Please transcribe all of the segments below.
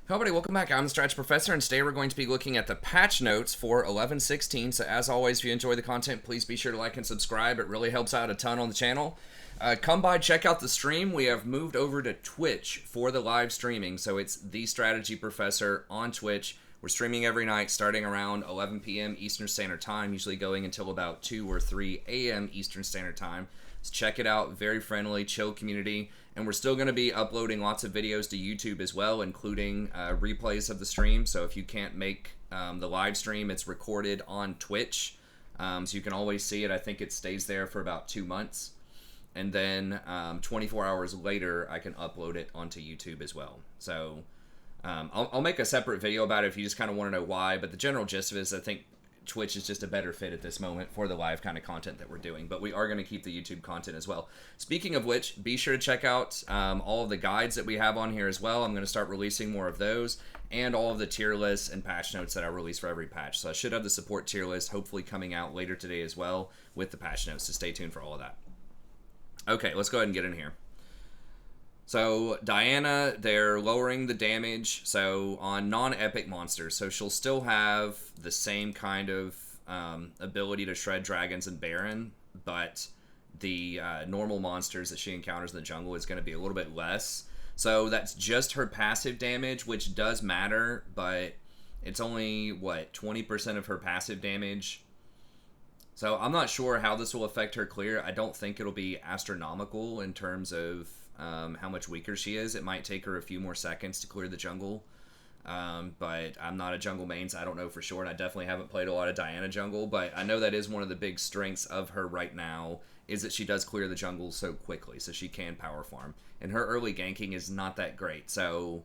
Hello everybody, welcome back. I'm the Stretch Professor, and today we're going to be looking at the patch notes for 11.16. So as always, if you enjoy the content, please be sure to like and subscribe. It really helps out a ton on the channel. Come by, check out the stream. We have moved over to Twitch for the live streaming. So it's The Strategy Professor on Twitch. We're streaming every night starting around 11 p.m. Eastern Standard Time, usually going until about 2 or 3 a.m. Eastern Standard Time. So check it out. Very friendly, chill community. And we're still going to be uploading lots of videos to YouTube as well, including replays of the stream. So if you can't make the live stream, it's recorded on Twitch. So you can always see it. I think it stays there for about 2 months. And then 24 hours later, I can upload it onto YouTube as well. So I'll make a separate video about it if you just kind of want to know why. But the general gist of it is I think Twitch is just a better fit at this moment for the live kind of content that we're doing, but we are going to keep the YouTube content as well. Speaking of which, be sure to check out all of the guides that we have on here as well. I'm going to start releasing more of those, and all of the tier lists and patch notes that I release for every patch. So I should have the support tier list hopefully coming out later today as well with the patch notes, so stay tuned for all of that. Okay, let's go ahead and get in here. So Janna, they're lowering the damage, so on non-epic monsters, so she'll still have the same kind of ability to shred dragons and Baron, but the normal monsters that she encounters in the jungle is going to be a little bit less. So that's just her passive damage, which does matter, but it's only, what, 20% of her passive damage. So I'm not sure how this will affect her clear. I don't think it'll be astronomical in terms of how much weaker she is. It might take her a few more seconds to clear the jungle, but I'm not a jungle main, so I don't know for sure, and I definitely haven't played a lot of Janna jungle, but I know that is one of the big strengths of her right now, is that she does clear the jungle so quickly, so she can power farm, and her early ganking is not that great, so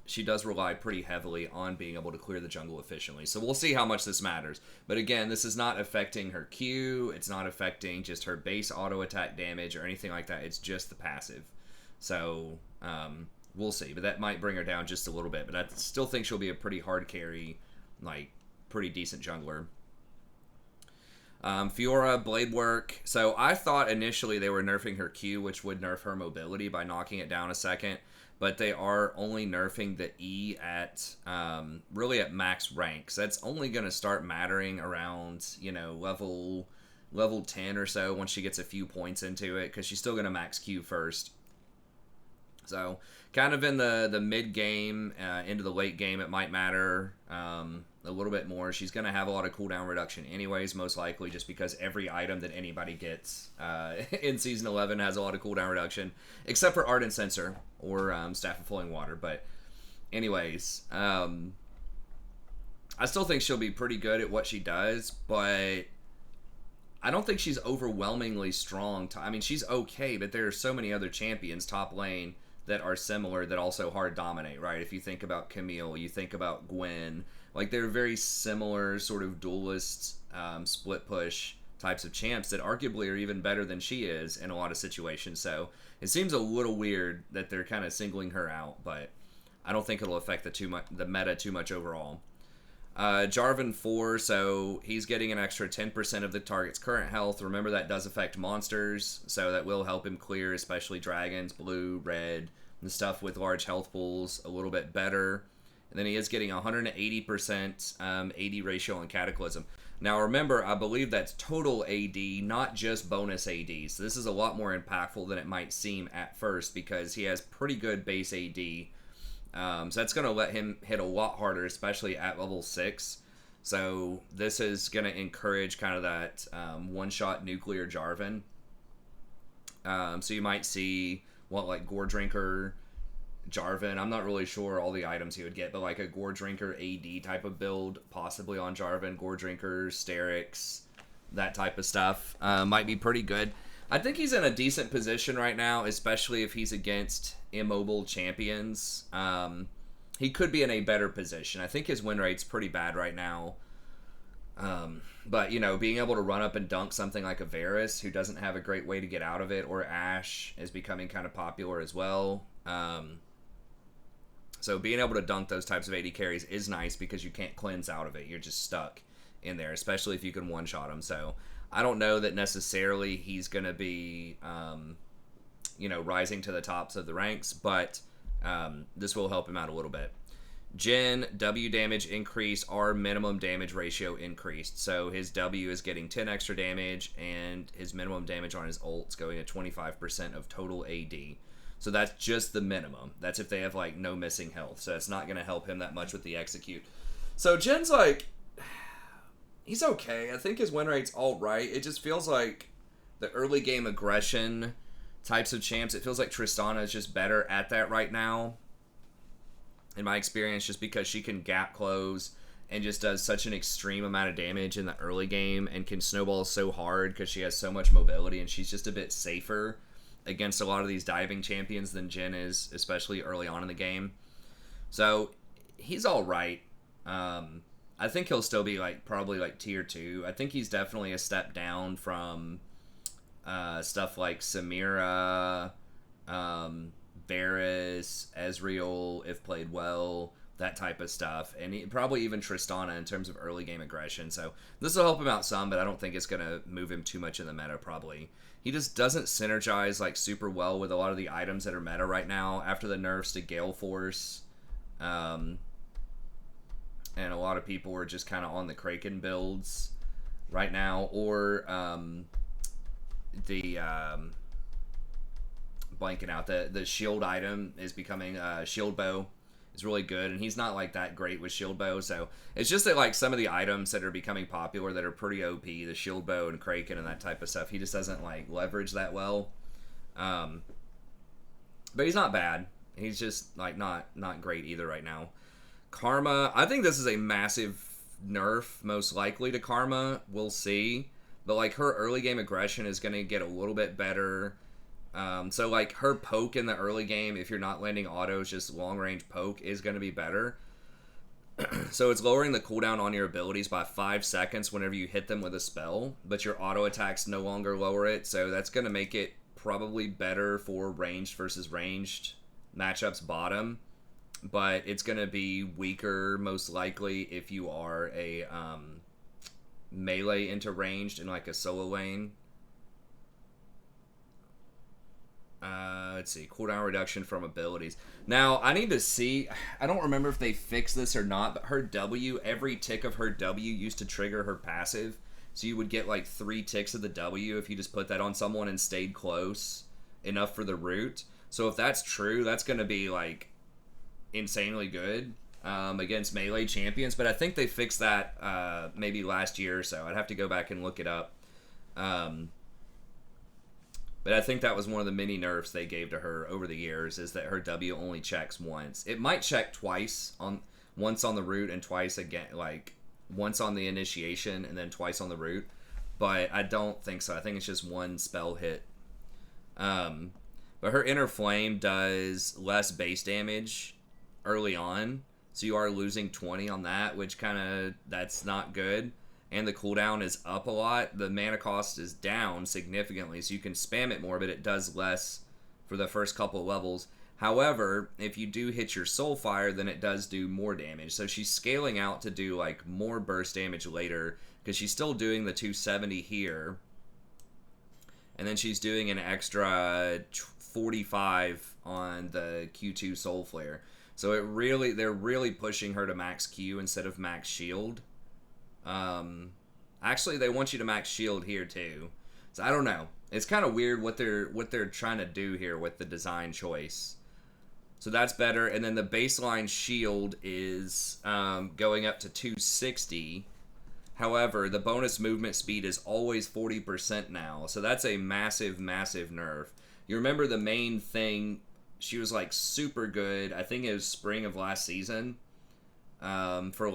she does rely pretty heavily on being able to clear the jungle efficiently. So we'll see how much this matters. But again, this is not affecting her Q. It's not affecting just her base auto attack damage or anything like that. It's just the passive. So we'll see. But that might bring her down just a little bit. But I still think she'll be a pretty hard carry, like pretty decent jungler. Fiora Bladework. So I thought initially they were nerfing her Q, which would nerf her mobility by knocking it down a second. But they are only nerfing the E at, really at max rank. So that's only going to start mattering around, you know, level 10 or so once she gets a few points into it, because she's still going to max Q first. So kind of in the mid-game, into the late game, it might matter a little bit more. She's going to have a lot of cooldown reduction anyways, most likely, just because every item that anybody gets in Season 11 has a lot of cooldown reduction, except for Ardent Sensor or Staff of Flowing Water. But anyways, I still think she'll be pretty good at what she does, but I don't think she's overwhelmingly strong. I mean, she's okay, but there are so many other champions top lane that are similar that also hard dominate, right? If you think about Camille, you think about Gwen, like they're very similar sort of duelist split push types of champs that arguably are even better than she is in a lot of situations. So it seems a little weird that they're kind of singling her out, but I don't think it'll affect the meta too much overall. Jarvan 4, so he's getting an extra 10% of the target's current health. Remember, that does affect monsters, so that will help him clear, especially dragons, blue, red, and stuff with large health pools a little bit better. And then he is getting 180% AD ratio on Cataclysm. Now remember, I believe that's total AD, not just bonus AD. So this is a lot more impactful than it might seem at first, because he has pretty good base AD. So that's going to let him hit a lot harder, especially at level 6. So this is going to encourage kind of that one-shot nuclear Jarvan. So you might see, like Gore Drinker, Jarvan. I'm not really sure all the items he would get, but like a Gore Drinker AD type of build, possibly on Jarvan. Gore Drinker, Sterix, that type of stuff might be pretty good. I think he's in a decent position right now, especially if he's against immobile champions. He could be in a better position. I think his win rate's pretty bad right now. But, you know, being able to run up and dunk something like a Varus, who doesn't have a great way to get out of it, or Ashe is becoming kind of popular as well. So being able to dunk those types of AD carries is nice, because you can't cleanse out of it. You're just stuck in there, especially if you can one-shot him. So I don't know that necessarily he's going to be, you know, rising to the tops of the ranks, but This will help him out a little bit. Jhin, W damage increased, R minimum damage ratio increased. So his W is getting 10 extra damage, and his minimum damage on his ult's going to 25% of total AD. So that's just the minimum. That's if they have, like, no missing health. So it's not going to help him that much with the execute. So Jin's, like, he's okay. I think his win rate's all right. It just feels like the early game aggression types of champs, it feels like Tristana is just better at that right now. In my experience, just because she can gap close and just does such an extreme amount of damage in the early game and can snowball so hard because she has so much mobility, and she's just a bit safer against a lot of these diving champions than Jhin is, especially early on in the game. So he's all right. I think he'll still be probably tier 2. I think he's definitely a step down from stuff like Samira, Varus, Ezreal, if played well, that type of stuff. And probably even Tristana in terms of early game aggression. So this will help him out some, but I don't think it's going to move him too much in the meta, probably. He just doesn't synergize super well with a lot of the items that are meta right now after the nerfs to Gale Force. And a lot of people are just kind of on the Kraken builds right now, or blanking out, the shield item is becoming shield bow is really good, and he's not that great with shield bow. So it's just that some of the items that are becoming popular that are pretty OP, the shield bow and Kraken and that type of stuff, he just doesn't leverage that well. But he's not bad. He's just not great either right now. Karma, I think this is a massive nerf, most likely, to Karma. We'll see. But her early game aggression is going to get a little bit better. So her poke in the early game, if you're not landing autos, just long range poke is going to be better. So it's lowering the cooldown on your abilities by 5 seconds whenever you hit them with a spell, but your auto attacks no longer lower it. So that's going to make it probably better for ranged versus ranged matchups bottom. But it's going to be weaker, most likely, if you are a melee into ranged in a solo lane. Let's see. Cooldown reduction from abilities. Now, I need to see. I don't remember if they fixed this or not, but her W, every tick of her W used to trigger her passive. So you would get 3 ticks of the W if you just put that on someone and stayed close enough for the root. So if that's true, that's going to be insanely good against melee champions, but I think they fixed that maybe last year or so. I'd have to go back and look it up. But I think that was one of the mini nerfs they gave to her over the years, is that her W only checks once. It might check twice, once on the root and twice again, once on the initiation and then twice on the root, but I don't think so. I think it's just one spell hit. But her Inner Flame does less base damage early on, so you are losing 20 on that, which that's not good. And the cooldown is up a lot. The mana cost is down significantly, so you can spam it more, but it does less for the first couple of levels. However, if you do hit your Soulfire, then it does do more damage. So she's scaling out to do more burst damage later, because she's still doing the 270 here, and then she's doing an extra 45 on the Q2 Soul Flare. So they're really pushing her to max Q instead of max shield. Actually, they want you to max shield here too. So I don't know. It's kind of weird what they're trying to do here with the design choice. So that's better. And then the baseline shield is going up to 260. However, the bonus movement speed is always 40% now. So that's a massive, massive nerf. You remember the main thing, she was super good. I think it was spring of last season for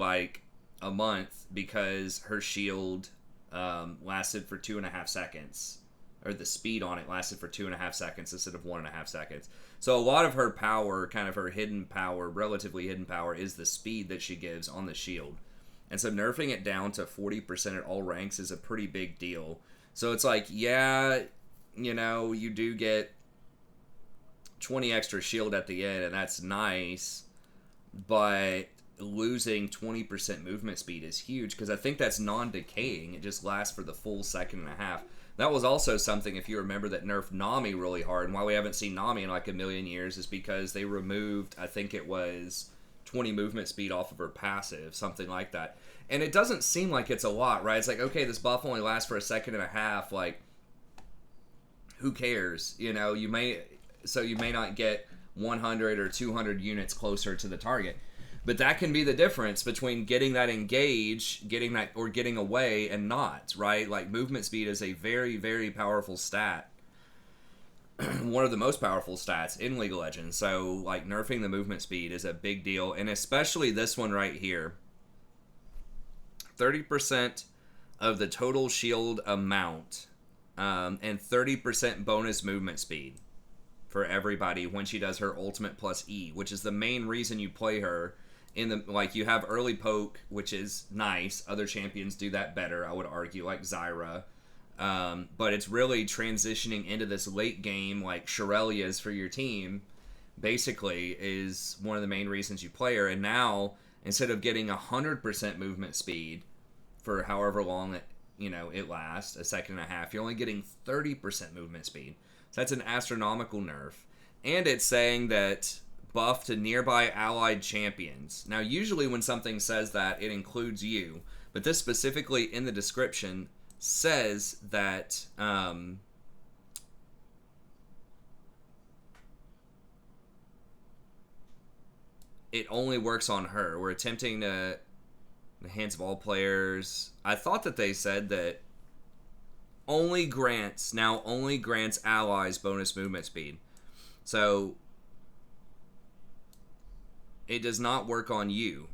a month, because her shield lasted for 2.5 seconds, or the speed on it lasted for 2.5 seconds instead of 1.5 seconds. So a lot of her power, kind of her hidden power, relatively hidden power, is the speed that she gives on the shield. And so nerfing it down to 40% at all ranks is a pretty big deal. So it's yeah, you do get 20 extra shield at the end, and that's nice, but losing 20% movement speed is huge, because I think that's non-decaying. It just lasts for the full second and a half. That was also something, if you remember, that nerfed Nami really hard. And why we haven't seen Nami in like a million years is because they removed, I think it was 20 movement speed off of her passive, something like that. And it doesn't seem like it's a lot, right? It's like, okay, this buff only lasts for a second and a half. Like, who cares? You know, you may not get 100 or 200 units closer to the target. But that can be the difference between getting that engage, getting that, or getting away and not, right? Like, movement speed is a very, very powerful stat. One of the most powerful stats in League of Legends. So, like, nerfing the movement speed is a big deal. And especially this one right here. 30% of the total shield amount and 30% bonus movement speed for everybody when she does her ultimate plus E, which is the main reason you play her. In the, like, you have early poke, which is nice. Other champions do that better, I would argue, like Zyra. But it's really transitioning into this late game, like Shirelia's for your team, basically, is one of the main reasons you play her. And now, instead of getting 100% movement speed for however long it lasts, a second and a half, you're only getting 30% movement speed. So that's an astronomical nerf. And it's saying that buff to nearby allied champions. Now, usually when something says that, it includes you. But this specifically in the description says that it only works on her. We're attempting to enhance of all players. I thought that they said that only grants allies bonus movement speed. So it does not work on you.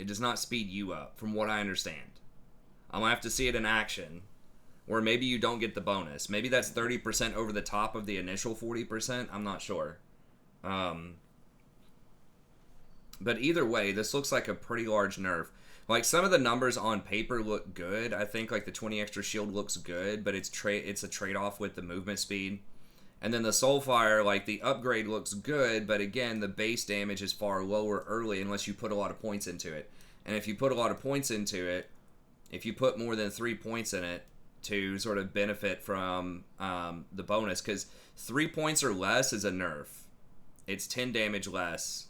It does not speed you up, from what I understand. I'm going to have to see it in action. Or maybe you don't get the bonus. Maybe that's 30% over the top of the initial 40%. I'm not sure. But either way, this looks like a pretty large nerf. Like, some of the numbers on paper look good. I think, like, the 20 extra shield looks good, but it's a trade-off with the movement speed. And then the Soulfire, like, the upgrade looks good, but again, the base damage is far lower early unless you put a lot of points into it. And if you put a lot of points into it, if you put more than 3 points in it to sort of benefit from the bonus, because 3 points or less is a nerf. It's 10 damage less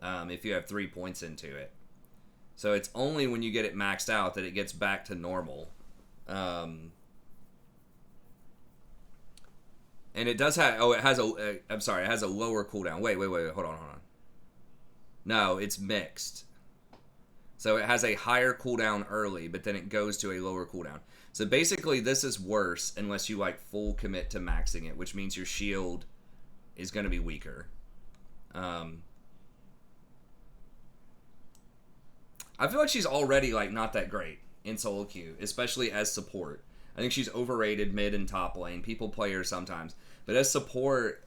if you have 3 points into it. So it's only when you get it maxed out that it gets back to normal. And it does have, it has a lower cooldown. Wait, hold on. No, it's mixed. So it has a higher cooldown early, but then it goes to a lower cooldown. So basically, this is worse unless you, like, full commit to maxing it, which means your shield is going to be weaker. I feel like she's already, like, not that great in solo queue, especially as support. I think she's overrated mid and top lane. People play her sometimes. But as support,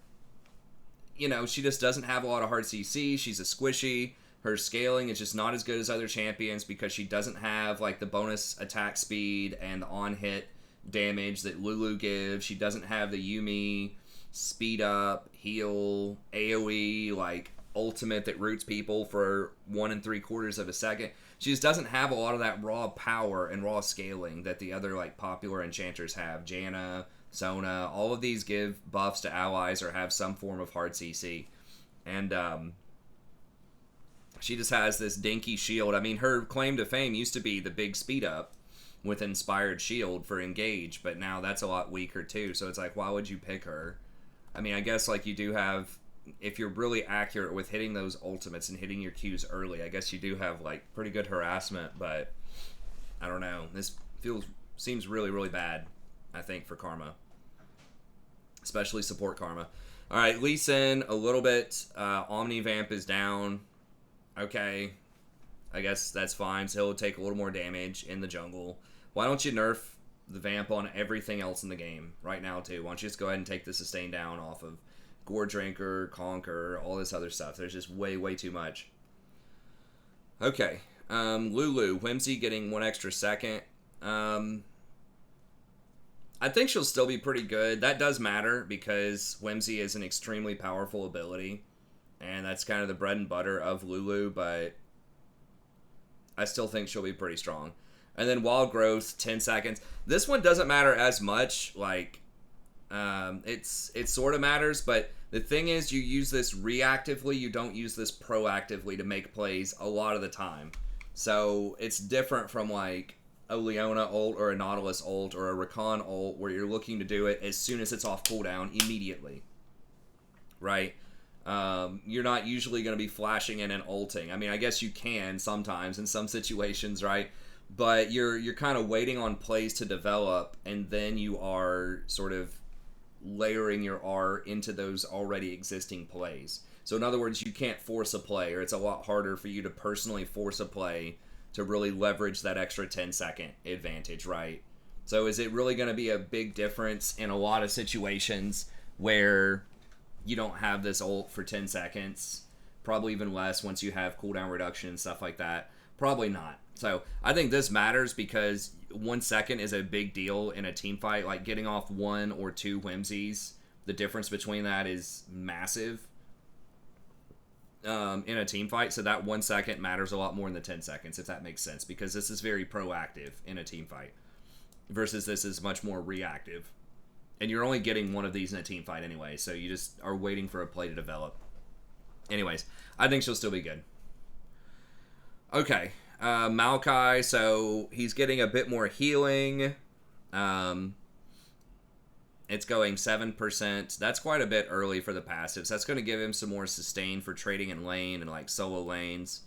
she just doesn't have a lot of hard CC. She's a squishy. Her scaling is just not as good as other champions because she doesn't have, like, the bonus attack speed and the on-hit damage that Lulu gives. She doesn't have the Yuumi speed up, heal, AoE, like, ultimate that roots people for 1 3/4 of a second. She just doesn't have a lot of that raw power and raw scaling that the other, like, popular enchanters have. Janna, Sona, all of these give buffs to allies or have some form of hard CC. And she just has this dinky shield. I mean, her claim to fame used to be the big speed up with Inspired Shield for engage, but now that's a lot weaker too. So it's like, why would you pick her? I mean, I guess, like, you do have, if you're really accurate with hitting those ultimates and hitting your Qs early, I guess you do have, like, pretty good harassment, but I don't know. This seems really, really bad, I think, for Karma. Especially support Karma. Alright, Lee Sin, a little bit. Omni Vamp is down. Okay. I guess that's fine. So he'll take a little more damage in the jungle. Why don't you nerf the Vamp on everything else in the game right now, too? Why don't you just go ahead and take the sustain down off of Gore Drinker, Conquer, all this other stuff. There's just way, way too much. Okay. Lulu, Whimsy getting 1 extra second. I think she'll still be pretty good. That does matter because Whimsy is an extremely powerful ability. And that's kind of the bread and butter of Lulu, but I still think she'll be pretty strong. And then wild growth, 10 seconds. This one doesn't matter as much. Like, it sort of matters, but the thing is, you use this reactively. You don't use this proactively to make plays a lot of the time. So it's different from like a Leona ult or a Nautilus ult or a Rakan ult where you're looking to do it as soon as it's off cooldown immediately, right? You're not usually going to be flashing in and ulting. I mean, I guess you can sometimes in some situations, right? But you're kind of waiting on plays to develop, and then you are sort of layering your R into those already existing plays. So in other words, you can't force a play, or it's a lot harder for you to personally force a play to really leverage that extra 10-second advantage, right? So is it really going to be a big difference in a lot of situations where you don't have this ult for 10 seconds? Probably even less once you have cooldown reduction and stuff like that. Probably not. So I think this matters because 1 second is a big deal in a team fight. Like getting off 1 or 2 whimsies, the difference between that is massive in a team fight. So that 1 second matters a lot more than the 10 seconds, if that makes sense, because this is very proactive in a team fight versus this is much more reactive. And you're only getting one of these in a team fight anyway, so you just are waiting for a play to develop. Anyways, I think she'll still be good. Okay, Maokai, so he's getting a bit more healing. It's going 7%. That's quite a bit early for the passives. That's going to give him some more sustain for trading in lane and like solo lanes.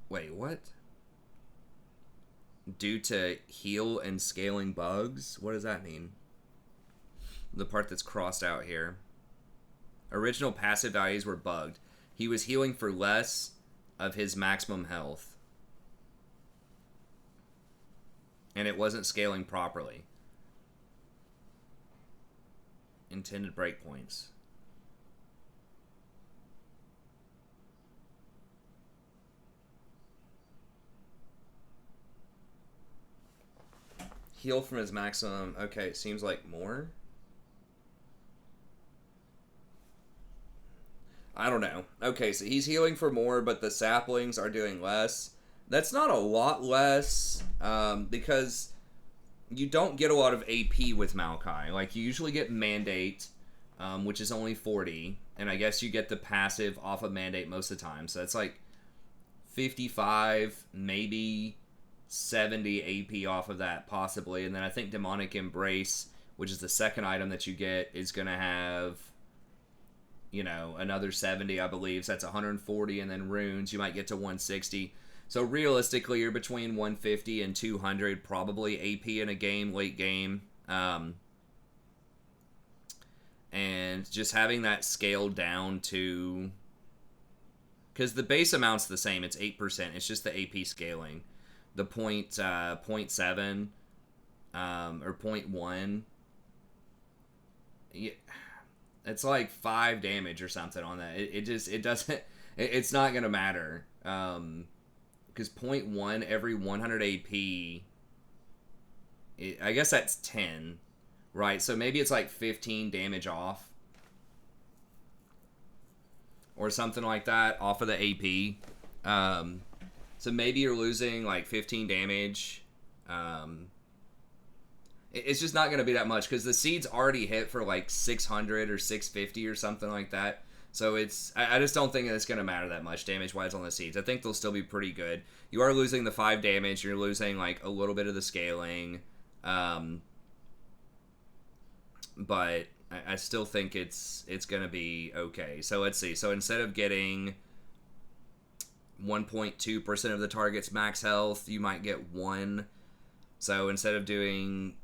Wait, what? Due to heal and scaling bugs? What does that mean? The part that's crossed out here. Original passive values were bugged. He was healing for less of his maximum health. And it wasn't scaling properly. Intended breakpoints. Heal from his maximum. Okay, it seems like more. I don't know. Okay, so he's healing for more, but the saplings are doing less. That's not a lot less, because you don't get a lot of AP with Maokai. Like, you usually get Mandate, which is only 40, and I guess you get the passive off of Mandate most of the time. So that's like 55, maybe 70 AP off of that, possibly. And then I think Demonic Embrace, which is the second item that you get, is going to have, you know, another 70, I believe. So that's 140, and then Runes, you might get to 160. So realistically, you're between 150 and 200, probably AP in a game, late game. And just having that scaled down to... Because the base amount's the same, it's 8%. It's just the AP scaling. The 0.7 or 0.1... Yeah, it's like 5 damage or something on that. It doesn't... It's not going to matter. Because 0.1 every 100 AP, I guess that's 10, right? So maybe it's like 15 damage off. Or something like that, off of the AP. So maybe you're losing like 15 damage. It's just not going to be that much, because the seed's already hit for like 600 or 650 or something like that. So I just don't think it's going to matter that much damage-wise on the seeds. I think they'll still be pretty good. You are losing the 5 damage. You're losing like a little bit of the scaling. But I still think it's going to be okay. So let's see. So instead of getting 1.2% of the target's max health, you might get 1. So instead of doing,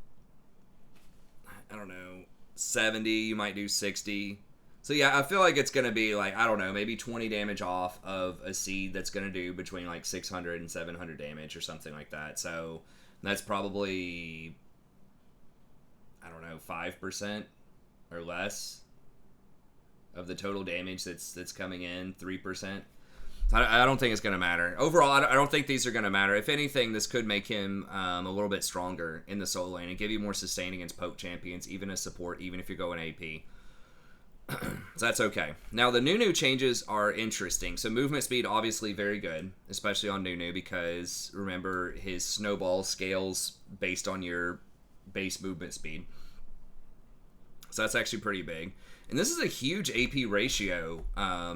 I don't know, 70, you might do 60. So yeah, I feel like it's going to be like, I don't know, maybe 20 damage off of a seed that's going to do between like 600 and 700 damage or something like that. So that's probably, I don't know, 5% or less of the total damage that's coming in, 3%. I don't think it's going to matter. Overall, I don't think these are going to matter. If anything, this could make him a little bit stronger in the solo lane and give you more sustain against poke champions, even as support, even if you're going AP. So that's okay. Now, the Nunu changes are interesting. So movement speed, obviously very good, especially on Nunu, because remember, his snowball scales based on your base movement speed. So that's actually pretty big. And this is a huge AP ratio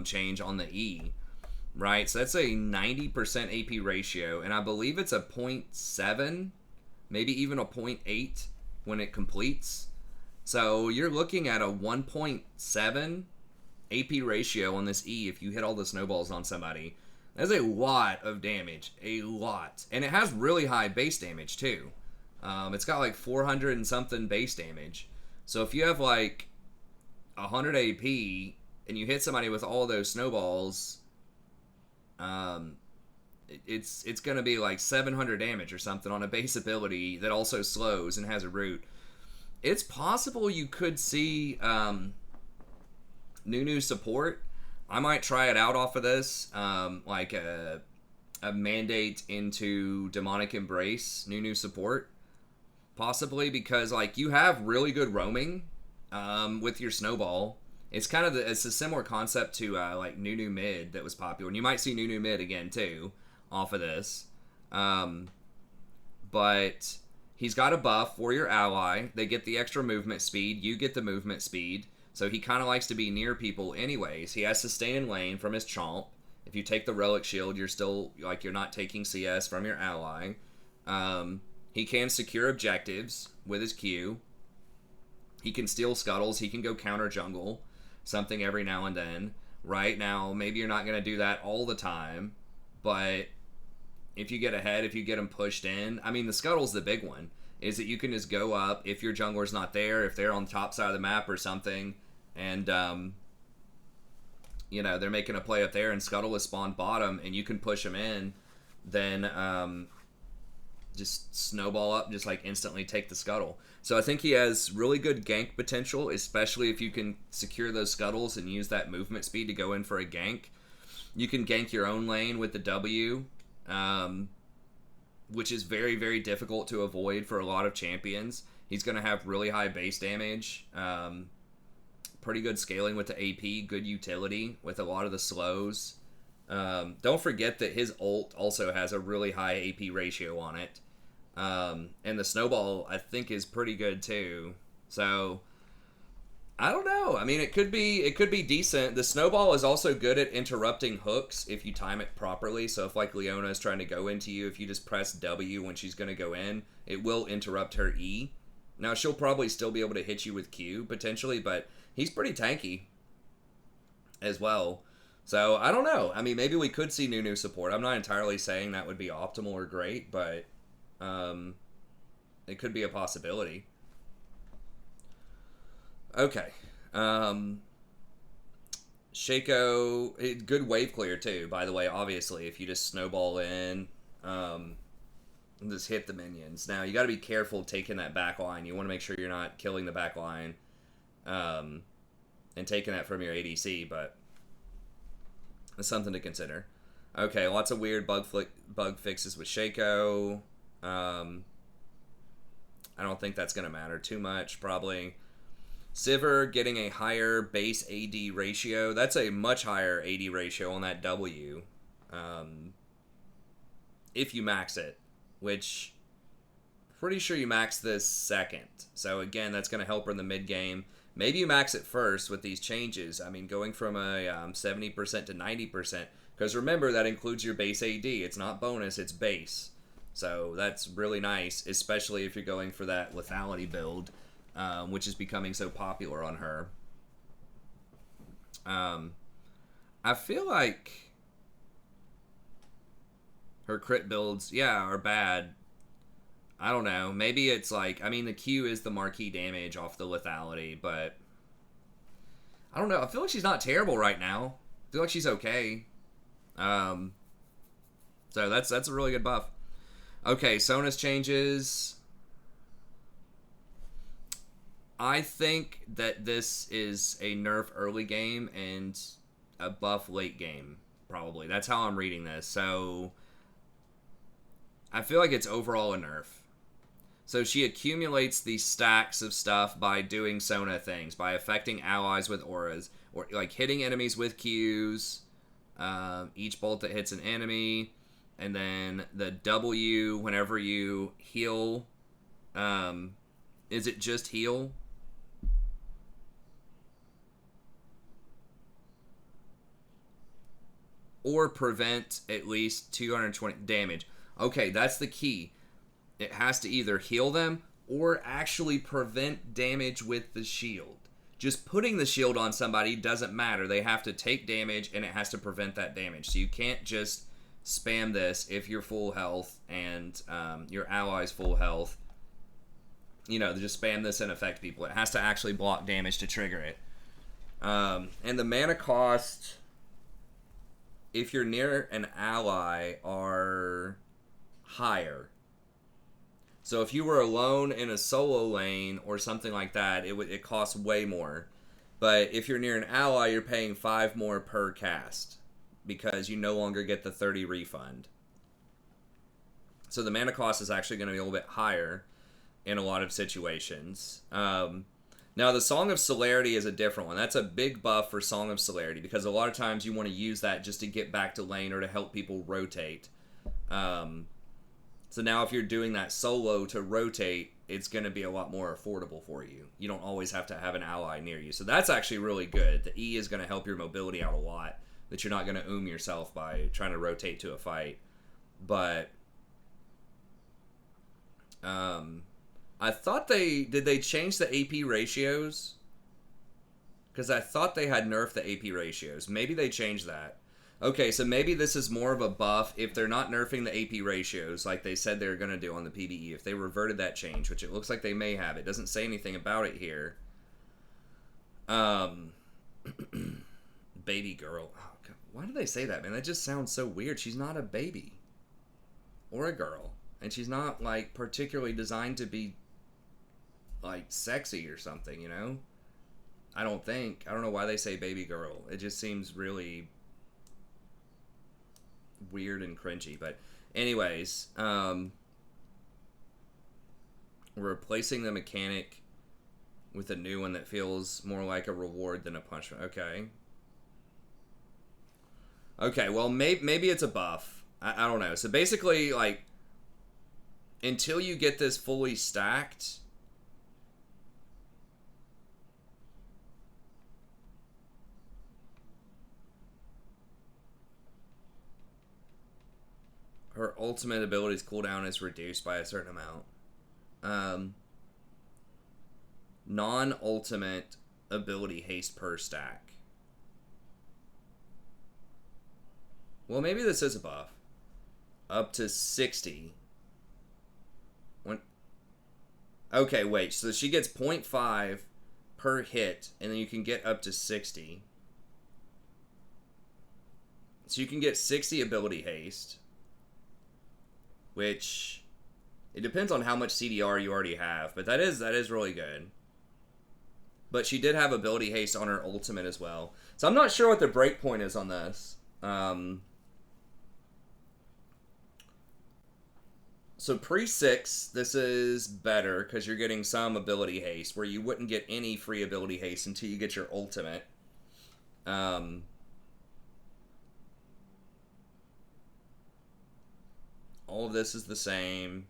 change on the E, right? So that's a 90% AP ratio, and I believe it's a 0.7, maybe even a 0.8 when it completes. So you're looking at a 1.7 AP ratio on this E if you hit all the snowballs on somebody. That's a lot of damage. A lot. And it has really high base damage, too. It's got like 400 and something base damage. So if you have like 100 AP and you hit somebody with all those snowballs, it's going to be like 700 damage or something on a base ability that also slows and has a root. It's possible you could see Nunu support. I might try it out off of this, like a mandate into Demonic Embrace Nunu support. Possibly because like you have really good roaming with your snowball. It's kind of it's a similar concept to like Nunu mid that was popular, and you might see Nunu mid again too off of this. But he's got a buff for your ally. They get the extra movement speed. You get the movement speed. So he kind of likes to be near people anyways. He has sustain in lane from his chomp. If you take the relic shield, you're still like you're not taking CS from your ally. He can secure objectives with his Q. He can steal scuttles. He can go counter jungle something every now and then. Right now, maybe you're not going to do that all the time, but if you get ahead, if you get them pushed in, I mean, the scuttle's the big one, is that you can just go up if your jungler's not there, if they're on the top side of the map or something, and, you know, they're making a play up there and scuttle is spawned bottom and you can push them in, then, just snowball up, just like instantly take the scuttle. So I think he has really good gank potential, especially if you can secure those scuttles and use that movement speed to go in for a gank. You can gank your own lane with the W, which is very, very difficult to avoid for a lot of champions. He's going to have really high base damage, pretty good scaling with the AP, good utility with a lot of the slows. Don't forget that his ult also has a really high AP ratio on it. And the snowball, I think, is pretty good too. So, I don't know. I mean, it could be decent. The snowball is also good at interrupting hooks if you time it properly. So if like Leona is trying to go into you, if you just press W when she's going to go in, it will interrupt her E. Now, she'll probably still be able to hit you with Q, potentially, but he's pretty tanky as well. So, I don't know. I mean, maybe we could see Nunu support. I'm not entirely saying that would be optimal or great, but it could be a possibility. Okay. Shaco, good wave clear too, by the way, obviously, if you just snowball in and just hit the minions. Now, you got to be careful taking that back line. You want to make sure you're not killing the back line and taking that from your ADC, but it's something to consider. Okay, lots of weird bug fixes with Shaco. I don't think that's going to matter too much, probably. Sivir getting a higher base AD ratio. That's a much higher AD ratio on that W. If you max it, which pretty sure you max this second. So again, that's going to help her in the mid game. Maybe you max it first with these changes. I mean, going from a 70% to 90%. Because remember, that includes your base AD. It's not bonus, it's base. So that's really nice, especially if you're going for that lethality build, which is becoming so popular on her. I feel like her crit builds, are bad. I don't know. Maybe it's like, I mean, the Q is the marquee damage off the lethality, but I don't know. I feel like she's not terrible right now. I feel like she's okay. So that's a really good buff. Okay, Sonus changes. I think that this is a nerf early game and a buff late game, probably. That's how I'm reading this. So I feel like it's overall a nerf. So she accumulates these stacks of stuff by doing Sona things, by affecting allies with auras, or like hitting enemies with Qs, each bolt that hits an enemy, and then the W whenever you heal. Is it just heal? Or prevent at least 220 damage. Okay, that's the key. It has to either heal them or actually prevent damage with the shield. Just putting the shield on somebody doesn't matter. They have to take damage and it has to prevent that damage. So you can't just spam this if you're full health and your ally's full health. You know, just spam this and affect people. It has to actually block damage to trigger it. And the mana cost, if you're near an ally, are higher. So if you were alone in a solo lane or something like that, it costs way more. But if you're near an ally, you're paying 5 more per cast because you no longer get the 30 refund. So the mana cost is actually going to be a little bit higher in a lot of situations. Now the Song of Celerity is a different one. That's a big buff for Song of Celerity because a lot of times you want to use that just to get back to lane or to help people rotate. So now if you're doing that solo to rotate, it's going to be a lot more affordable for you. You don't always have to have an ally near you. So that's actually really good. The E is going to help your mobility out a lot, that you're not going to yourself by trying to rotate to a fight. But I thought did they change the AP ratios? Because I thought they had nerfed the AP ratios. Maybe they changed that. Okay, so maybe this is more of a buff if they're not nerfing the AP ratios like they said they were going to do on the PvE. If they reverted that change, which it looks like they may have. It doesn't say anything about it here. Baby girl. Oh, God. Why do they say that, man? That just sounds so weird. She's not a baby. Or a girl. And she's not, like, particularly designed to be, like, sexy or something, you know? I don't know why they say baby girl. It just seems really weird and cringy. But anyways, we're replacing the mechanic with a new one that feels more like a reward than a punishment. Okay, well, maybe it's a buff. I don't know. So basically, like, until you get this fully stacked, her ultimate ability's cooldown is reduced by a certain amount. Non-ultimate ability haste per stack. Well, maybe this is a buff. Up to 60. Okay, wait. So she gets 0.5 per hit, and then you can get up to 60. So you can get 60 ability haste. Which, it depends on how much CDR you already have, but that is really good. But she did have ability haste on her ultimate as well. So I'm not sure what the breakpoint is on this. So pre-6, this is better because you're getting some ability haste where you wouldn't get any free ability haste until you get your ultimate. All of this is the same,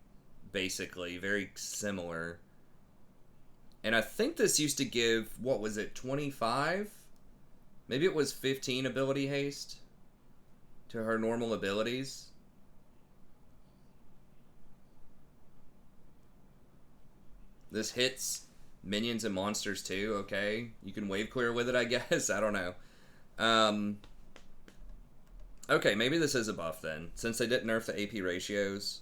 basically, very similar. And I think this used to give, what was it, 25? Maybe it was 15 ability haste to her normal abilities. This hits minions and monsters too, okay. You can wave clear with it, I guess. I don't know. Okay, maybe this is a buff then, since they didn't nerf the AP ratios.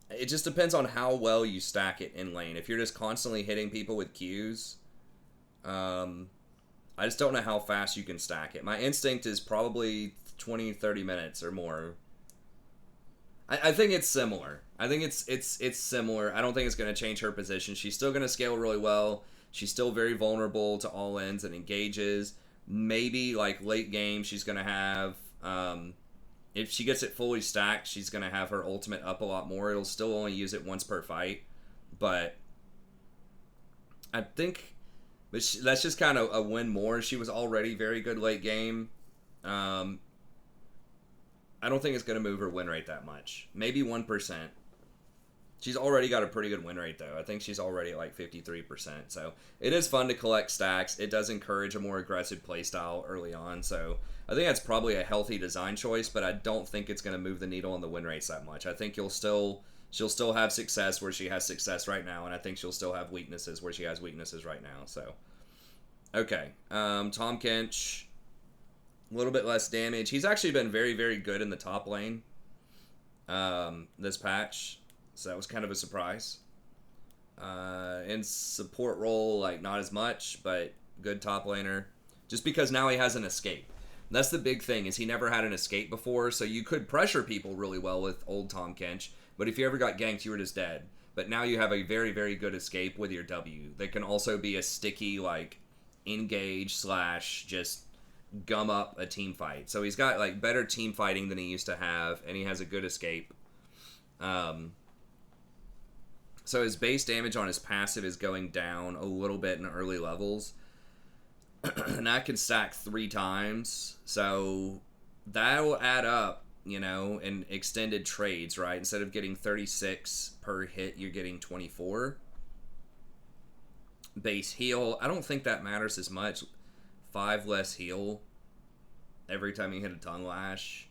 It just depends on how well you stack it in lane. If you're just constantly hitting people with Qs, I just don't know how fast you can stack it. My instinct is probably 20-30 minutes or more. I think it's similar. I think it's similar. I don't think it's going to change her position. She's still going to scale really well. She's still very vulnerable to all ends and engages. Maybe, like, late game, she's going to have... if she gets it fully stacked, she's going to have her ultimate up a lot more. It'll still only use it once per fight. but I think that's just kind of a win more. She was already very good late game. I don't think it's going to move her win rate that much. Maybe 1%. She's already got a pretty good win rate, though. I think she's already at like 53%. So it is fun to collect stacks. It does encourage a more aggressive playstyle early on. So I think that's probably a healthy design choice, but I don't think it's going to move the needle on the win rates that much. I think she'll still have success where she has success right now, and I think she'll still have weaknesses where she has weaknesses right now. So, okay. Tom Kench, a little bit less damage. He's actually been very, very good in the top lane this patch. So that was kind of a surprise. In support role, like, not as much, but good top laner. Just because now he has an escape. That's the big thing, is he never had an escape before, so you could pressure people really well with old Tom Kench, but if you ever got ganked, you were just dead. But now you have a very, very good escape with your W. That can also be a sticky, like, engage / just gum up a team fight. So he's got, like, better team fighting than he used to have, and he has a good escape. So his base damage on his passive is going down a little bit in early levels. And that can stack 3 times. So that will add up, you know, in extended trades, right? Instead of getting 36 per hit, you're getting 24. Base heal, I don't think that matters as much. 5 less heal every time you hit a tongue lash.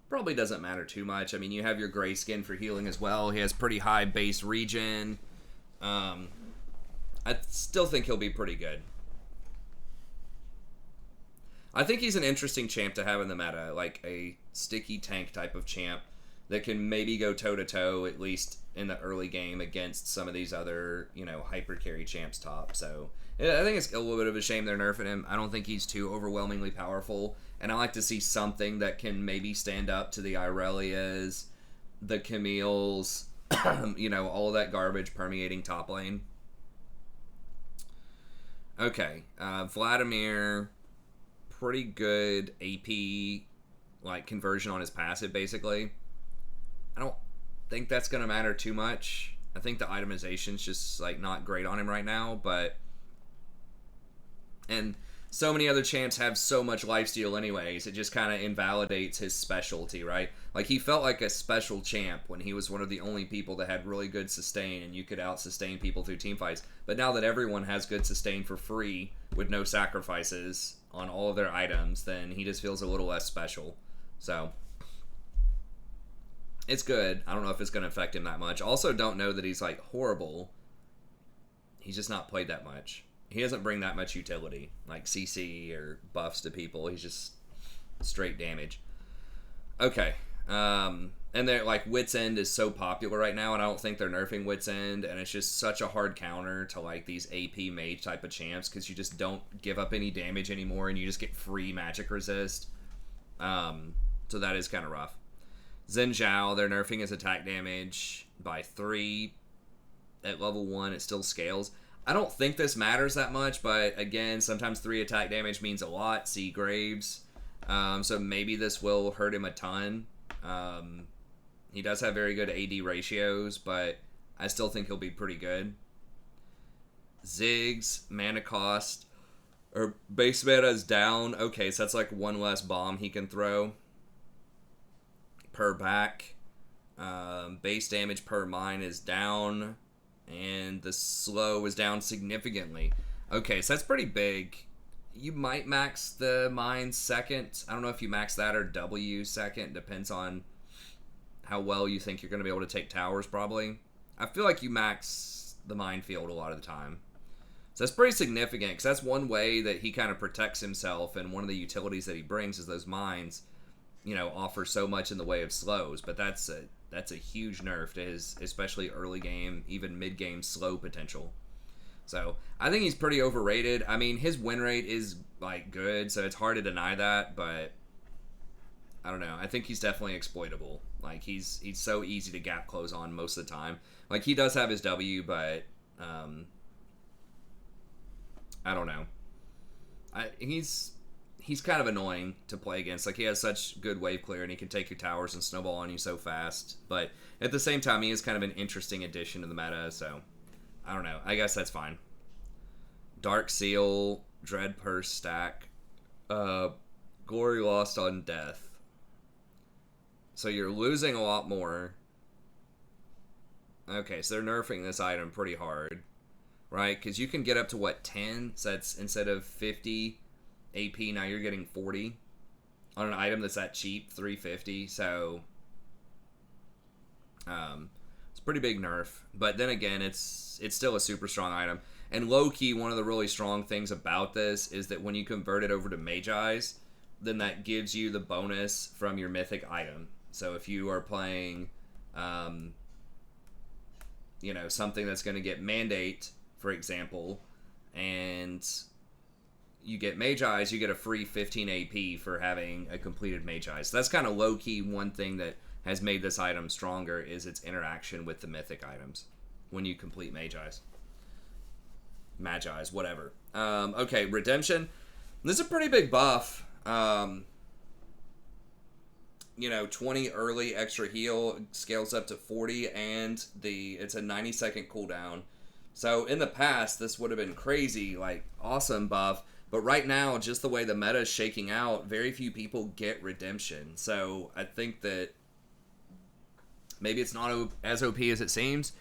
Probably doesn't matter too much. I mean, you have your gray skin for healing as well. He has pretty high base regen. I still think he'll be pretty good. I think he's an interesting champ to have in the meta, like a sticky tank type of champ that can maybe go toe-to-toe, at least in the early game, against some of these other, you know, hyper carry champs top. So yeah, I think it's a little bit of a shame they're nerfing him. I don't think he's too overwhelmingly powerful, and I like to see something that can maybe stand up to the Irelias, the Camille's, you know, all of that garbage permeating top lane. Okay, Vladimir, pretty good AP, like, conversion on his passive, basically. I don't think that's going to matter too much. I think the itemization's just, like, not great on him right now, but... And so many other champs have so much lifesteal anyways, it just kind of invalidates his specialty, right? Like, he felt like a special champ when he was one of the only people that had really good sustain, and you could out-sustain people through teamfights. But now that everyone has good sustain for free, with no sacrifices on all of their items, then he just feels a little less special. So... it's good. I don't know if it's going to affect him that much. Also, don't know that he's, like, horrible. He's just not played that much. He doesn't bring that much utility, like CC or buffs to people. He's just straight damage. Okay. And they're, like, Wit's End is so popular right now, and I don't think they're nerfing Wit's End, and it's just such a hard counter to, like, these AP mage type of champs, because you just don't give up any damage anymore, and you just get free magic resist. So that is kind of rough. Xin Zhao, they're nerfing his attack damage by 3. At level 1, it still scales. I don't think this matters that much, but again, sometimes 3 attack damage means a lot. See Graves. So maybe this will hurt him a ton. He does have very good AD ratios, but I still think he'll be pretty good. Ziggs, mana cost, or base mana is down. Okay, so that's like 1 less bomb he can throw per back. Base damage per mine is down, and the slow is down significantly. Okay, so that's pretty big. You might max the mine second. I don't know if you max that or W second. Depends on how well you think you're going to be able to take towers, probably. I feel like you max the minefield a lot of the time. So that's pretty significant, because that's one way that he kind of protects himself, and one of the utilities that he brings is those mines, you know, offer so much in the way of slows. But that's a huge nerf to his, especially early game, even mid game slow potential. So I think he's pretty overrated. I mean, his win rate is, like, good, so it's hard to deny that, but I don't know. I think he's definitely exploitable. Like, he's so easy to gap close on most of the time. Like, he does have his W, but I don't know. He's he's kind of annoying to play against. Like, he has such good wave clear, and he can take your towers and snowball on you so fast. But at the same time, he is kind of an interesting addition to the meta, so I don't know. I guess that's fine. Dark Seal, Dread Purse stack, Glory Lost on Death. So you're losing a lot more. Okay, so they're nerfing this item pretty hard, right? Because you can get up to, what, 10? So that's, instead of 50 AP, now you're getting 40 on an item that's that cheap, 350. So it's a pretty big nerf. But then again, it's still a super strong item. And low-key, one of the really strong things about this is that when you convert it over to Mageis, then that gives you the bonus from your mythic item. So if you are playing, you know, something that's going to get Mandate, for example, and you get Mageis, you get a free 15 AP for having a completed Mageis. So that's kind of low-key one thing that has made this item stronger is its interaction with the mythic items when you complete Mageis. Magi's, whatever. Okay, Redemption. This is a pretty big buff. You know, 20 early extra heal scales up to 40, and it's a 90-second cooldown. So in the past, this would have been crazy, like, awesome buff. But right now, just the way the meta is shaking out, very few people get Redemption. So I think that maybe it's not as OP as it seems.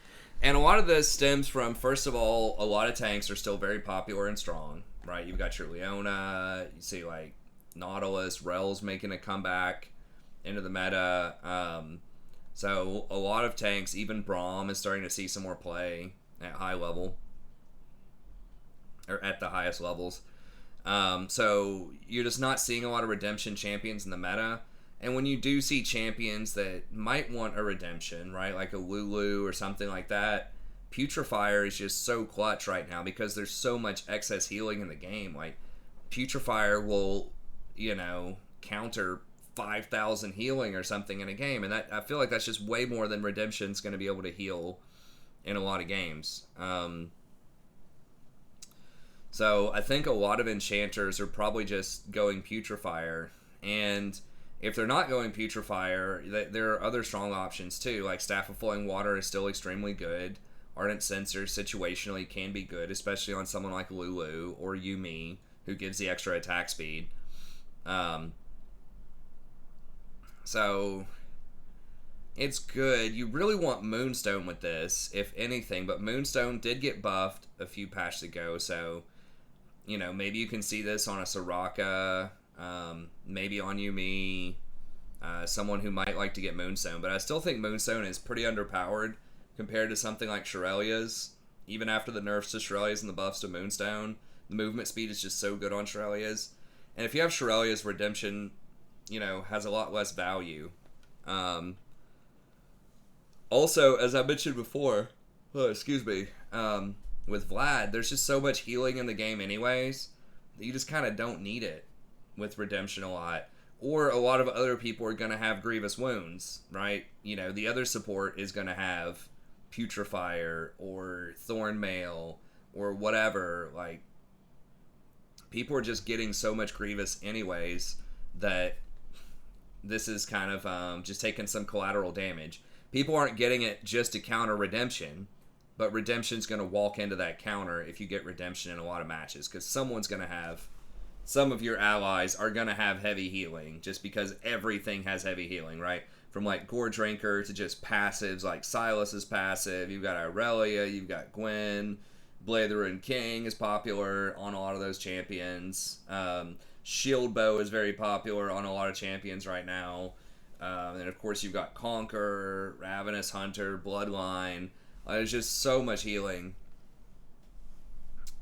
And a lot of this stems from, first of all, a lot of tanks are still very popular and strong, right? You've got your Leona, you see, like, Nautilus, Rel's making a comeback into the meta. So a lot of tanks, even Braum is starting to see some more play at high level, or at the highest levels. So you're just not seeing a lot of Redemption champions in the meta. And when you do see champions that might want a Redemption, right, like a Lulu or something like that, Putrefier is just so clutch right now because there's so much excess healing in the game. Like, Putrefier will, you know, counter 5,000 healing or something in a game. And that, I feel like that's just way more than Redemption's going to be able to heal in a lot of games. So I think a lot of enchanters are probably just going Putrefier. And if they're not going Putrefier, there are other strong options too. Like, Staff of Flowing Water is still extremely good. Ardent Sensors situationally can be good, especially on someone like Lulu or Yuumi, who gives the extra attack speed. So it's good. You really want Moonstone with this, if anything, but Moonstone did get buffed a few patches ago, so, you know, maybe you can see this on a Soraka, maybe on Yuumi, someone who might like to get Moonstone, but I still think Moonstone is pretty underpowered compared to something like Shirelia's. Even after the nerfs to Shirelia's and the buffs to Moonstone, the movement speed is just so good on Shirelia's. And if you have Shirelia's, Redemption, you know, has a lot less value. Also, as I mentioned before, with Vlad, there's just so much healing in the game anyways, that you just kind of don't need it with Redemption a lot. Or a lot of other people are going to have Grievous Wounds, right? You know, the other support is going to have Putrefier or Thornmail or whatever. Like, people are just getting so much Grievous anyways that this is kind of just taking some collateral damage. People aren't getting it just to counter Redemption, but Redemption's going to walk into that counter if you get Redemption in a lot of matches, because someone's going to have, some of your allies are going to have heavy healing, just because everything has heavy healing, right? From, like, Gore Drinker to just passives, like Silas is passive, you've got Irelia, you've got Gwen, Bladework King is popular on a lot of those champions. Shield Bow is very popular on a lot of champions right now. And of course you've got Conqueror, Ravenous Hunter, Bloodline. There's just so much healing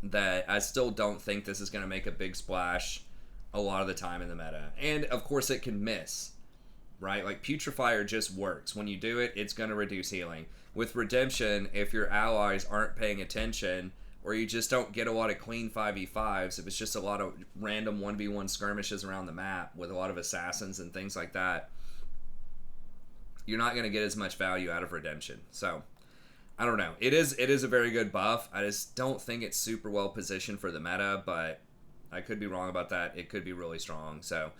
that I still don't think this is going to make a big splash a lot of the time in the meta. And of course it can miss, right? Like, Putrefier just works. When you do it, it's going to reduce healing. With Redemption, if your allies aren't paying attention, or you just don't get a lot of clean 5v5s, if it's just a lot of random 1v1 skirmishes around the map with a lot of assassins and things like that, you're not going to get as much value out of Redemption. So, I don't know. It is a very good buff. I just don't think it's super well positioned for the meta, but I could be wrong about that. It could be really strong. So,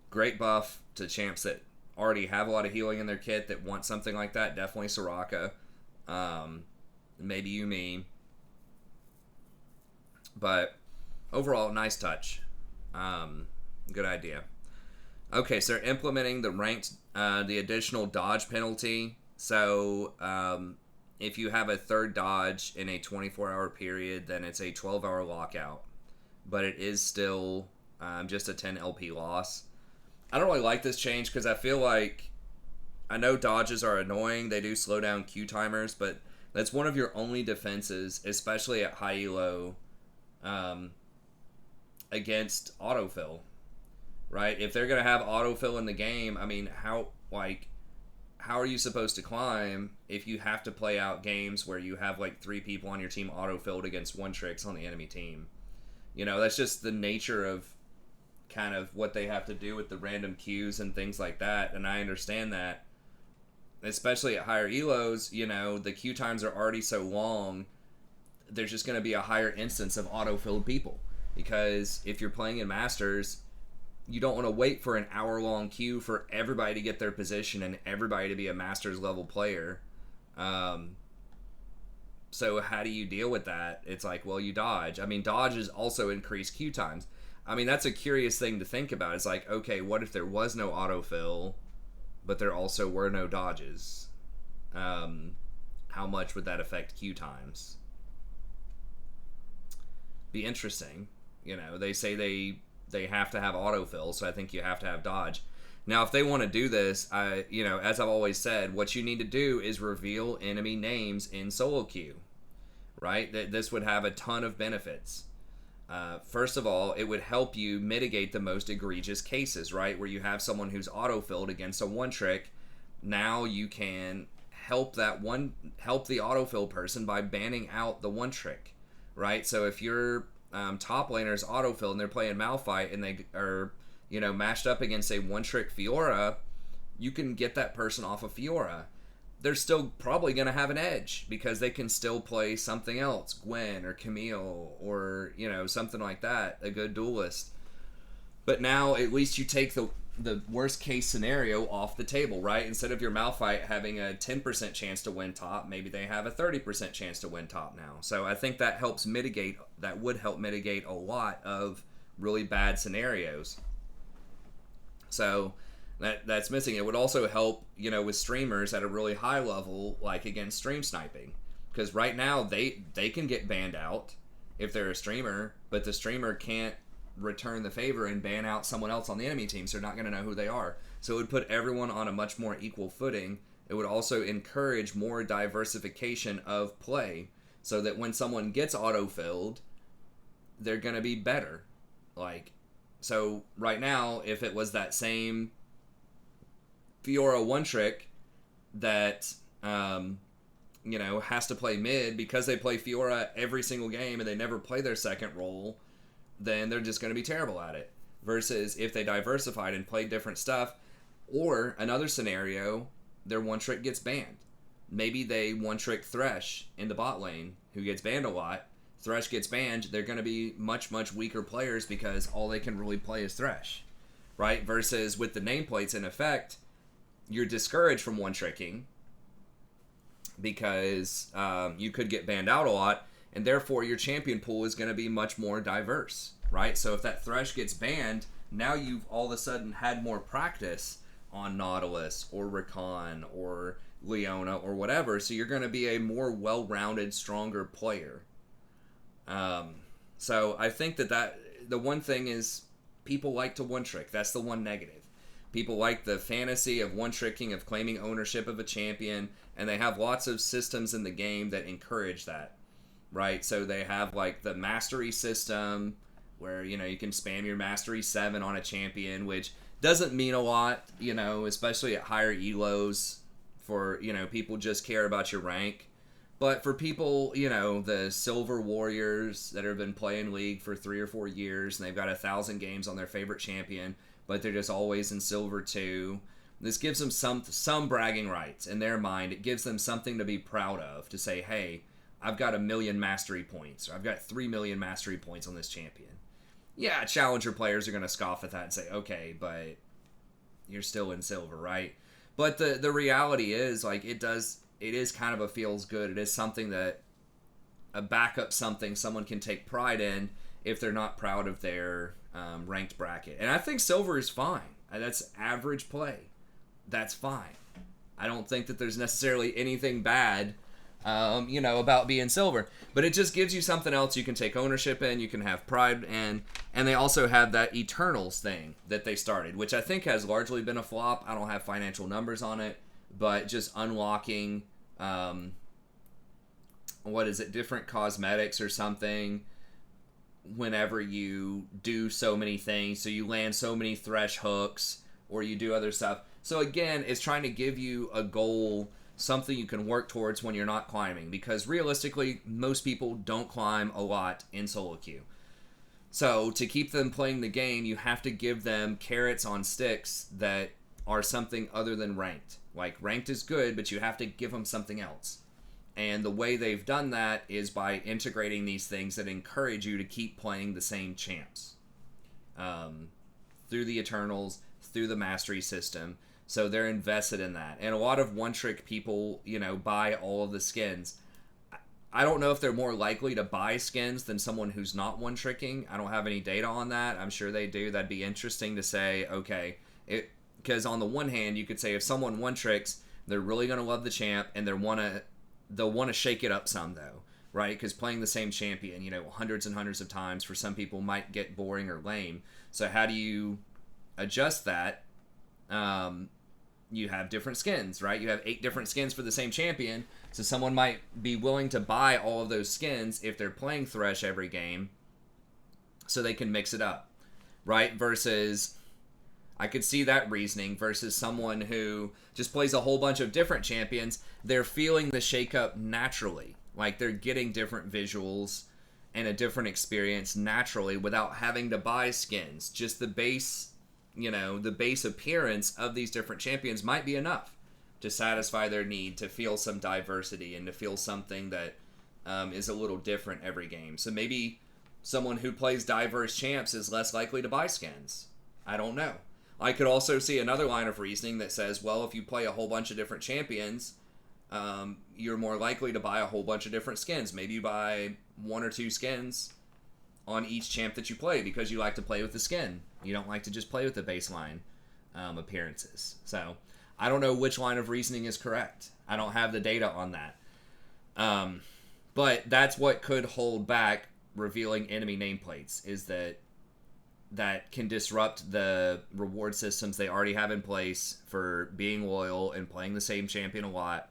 great buff to champs that already have a lot of healing in their kit that want something like that. Definitely Soraka. Maybe Yumi. But overall, nice touch. Good idea. Okay, so they're implementing the additional dodge penalty. So if you have a third dodge in a 24-hour period, then it's a 12-hour lockout. But it is still just a 10 LP loss. I don't really like this change because I feel like, I know dodges are annoying. They do slow down Q timers, but that's one of your only defenses, especially at high elo, against autofill, right? If they're going to have autofill in the game, I mean, how are you supposed to climb if you have to play out games where you have like 3 people on your team autofilled against one tricks on the enemy team? You know, that's just the nature of kind of what they have to do with the random queues and things like that, and I understand that. Especially at higher elos, you know, the queue times are already so long, there's just going to be a higher instance of auto-filled people. Because if you're playing in Masters, you don't want to wait for an hour-long queue for everybody to get their position and everybody to be a Masters-level player. So how do you deal with that? It's like, well, you dodge. I mean, dodges also increase queue times. I mean, that's a curious thing to think about. It's like, okay, what if there was no autofill, but there also were no dodges? How much would that affect queue times? Be interesting. You know, they say they have to have autofill, so I think you have to have dodge. Now, if they want to do this, as I've always said, what you need to do is reveal enemy names in solo queue, right? This would have a ton of benefits. First of all, it would help you mitigate the most egregious cases, right? Where you have someone who's auto-filled against a one-trick. Now you can help the autofill person by banning out the one-trick, right? So if your top laner's autofilled and they're playing Malphite and they are, matched up against a one-trick Fiora, you can get that person off of Fiora. They're still probably going to have an edge because they can still play something else, Gwen or Camille or, something like that, a good duelist. But now at least you take the worst case scenario off the table, right? Instead of your Malphite having a 10% chance to win top, maybe they have a 30% chance to win top now. So I think that would help mitigate a lot of really bad scenarios. So that's missing. It would also help, with streamers at a really high level, like against stream sniping. Because right now, they can get banned out if they're a streamer, but the streamer can't return the favor and ban out someone else on the enemy team, so they're not going to know who they are. So it would put everyone on a much more equal footing. It would also encourage more diversification of play, so that when someone gets auto-filled, they're going to be better. So right now, if it was that same Fiora one trick that has to play mid because they play Fiora every single game and they never play their second role, then they're just going to be terrible at it. Versus if they diversified and played different stuff, or another scenario, their one trick gets banned. Maybe they one trick Thresh in the bot lane, who gets banned a lot. Thresh gets banned, they're going to be much, much weaker players because all they can really play is Thresh, right? Versus with the nameplates in effect, you're discouraged from one-tricking because you could get banned out a lot, and therefore your champion pool is going to be much more diverse, right? So if that Thresh gets banned, now you've all of a sudden had more practice on Nautilus or Rakan or Leona or whatever, so you're going to be a more well-rounded, stronger player. So I think that the one thing is people like to one-trick. That's the one negative. People like the fantasy of one-tricking, of claiming ownership of a champion, and they have lots of systems in the game that encourage that, right? So they have the mastery system where, you can spam your mastery 7 on a champion, which doesn't mean a lot, especially at higher elos for, people just care about your rank. But for people, the silver warriors that have been playing League for 3 or 4 years, and they've got 1,000 games on their favorite champion, but they're just always in silver 2. This gives them some bragging rights in their mind. It gives them something to be proud of, to say, hey, I've got 1 million mastery points, or I've got 3 million mastery points on this champion. yeah, challenger players are going to scoff at that and say, okay, but you're still in silver, right? But the reality is, like, it is kind of a feels good. It is something that a backup, something someone can take pride in if they're not proud of their ranked bracket. And I think silver is fine. That's average play. That's fine. I don't think that there's necessarily anything bad, about being silver. But it just gives you something else you can take ownership in, you can have pride in. And they also have that Eternals thing that they started, which I think has largely been a flop. I don't have financial numbers on it, but just unlocking, different cosmetics or something whenever you do so many things. So you land so many thresh hooks or you do other stuff. So again, it's trying to give you a goal, something you can work towards when you're not climbing. Because realistically, most people don't climb a lot in solo queue. So to keep them playing the game, you have to give them carrots on sticks that are something other than ranked. Like, ranked is good, but you have to give them something else. And the way they've done that is by integrating these things that encourage you to keep playing the same champs. Through the Eternals, through the Mastery system. So they're invested in that. And a lot of one-trick people, buy all of the skins. I don't know if they're more likely to buy skins than someone who's not one-tricking. I don't have any data on that. I'm sure they do. That'd be interesting to say, okay. Because on the one hand, you could say if someone one-tricks, they're really going to love the champ, and they'll want to shake it up some, though. Right? Because playing the same champion, hundreds and hundreds of times for some people might get boring or lame. So how do you adjust that? You have different skins, right? You have 8 different skins for the same champion. So someone might be willing to buy all of those skins if they're playing Thresh every game so they can mix it up, right? Versus, I could see that reasoning versus someone who just plays a whole bunch of different champions. They're feeling the shakeup naturally. Like, they're getting different visuals and a different experience naturally without having to buy skins. Just the base, the base appearance of these different champions might be enough to satisfy their need to feel some diversity and to feel something that is a little different every game. So maybe someone who plays diverse champs is less likely to buy skins. I don't know. I could also see another line of reasoning that says, well, if you play a whole bunch of different champions, you're more likely to buy a whole bunch of different skins. Maybe you buy 1 or 2 skins on each champ that you play because you like to play with the skin. You don't like to just play with the baseline appearances. So I don't know which line of reasoning is correct. I don't have the data on that. But that's what could hold back revealing enemy nameplates, is that can disrupt the reward systems they already have in place for being loyal and playing the same champion a lot.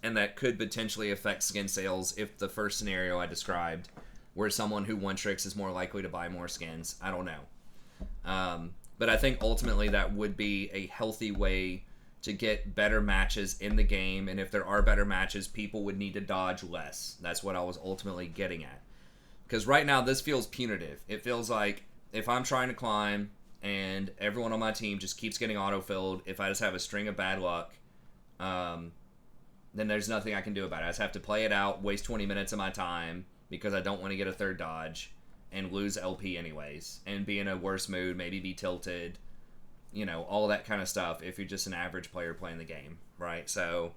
And that could potentially affect skin sales if the first scenario I described, where someone who one-tricks is more likely to buy more skins. I don't know. But I think ultimately that would be a healthy way to get better matches in the game. And if there are better matches, people would need to dodge less. That's what I was ultimately getting at. Because right now, this feels punitive. It feels like if I'm trying to climb and everyone on my team just keeps getting autofilled, if I just have a string of bad luck, then there's nothing I can do about it. I just have to play it out, waste 20 minutes of my time because I don't want to get a third dodge and lose LP anyways, and be in a worse mood, maybe be tilted, all that kind of stuff if you're just an average player playing the game, right? So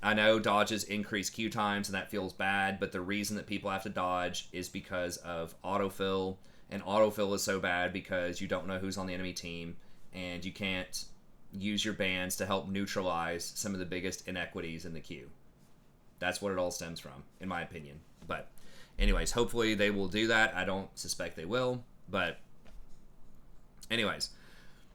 I know dodges increase queue times and that feels bad, but the reason that people have to dodge is because of autofill, and autofill is so bad because you don't know who's on the enemy team and you can't use your bans to help neutralize some of the biggest inequities in the queue. That's what it all stems from, in my opinion. But anyways, hopefully they will do that. I don't suspect they will, but anyways,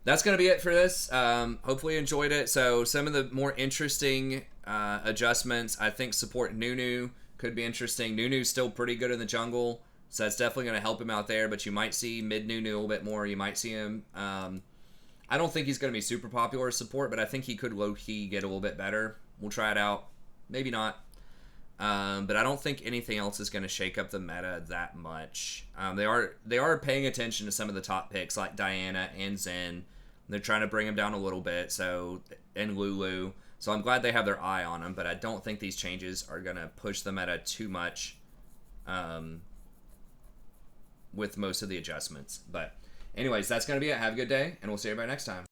that's going to be it for this. Hopefully you enjoyed it. So some of the more interesting adjustments, I think support Nunu could be interesting. Nunu's still pretty good in the jungle, so that's definitely going to help him out there, but you might see mid Nunu a little bit more. You might see him... I don't think he's going to be super popular as support, but I think he could low-key get a little bit better. We'll try it out. Maybe not. But I don't think anything else is going to shake up the meta that much. They are paying attention to some of the top picks like Diana and Zen. They're trying to bring him down a little bit, and Lulu. So I'm glad they have their eye on him, but I don't think these changes are going to push the meta too much. with most of the adjustments. But anyways, that's going to be it. Have a good day, and we'll see everybody next time.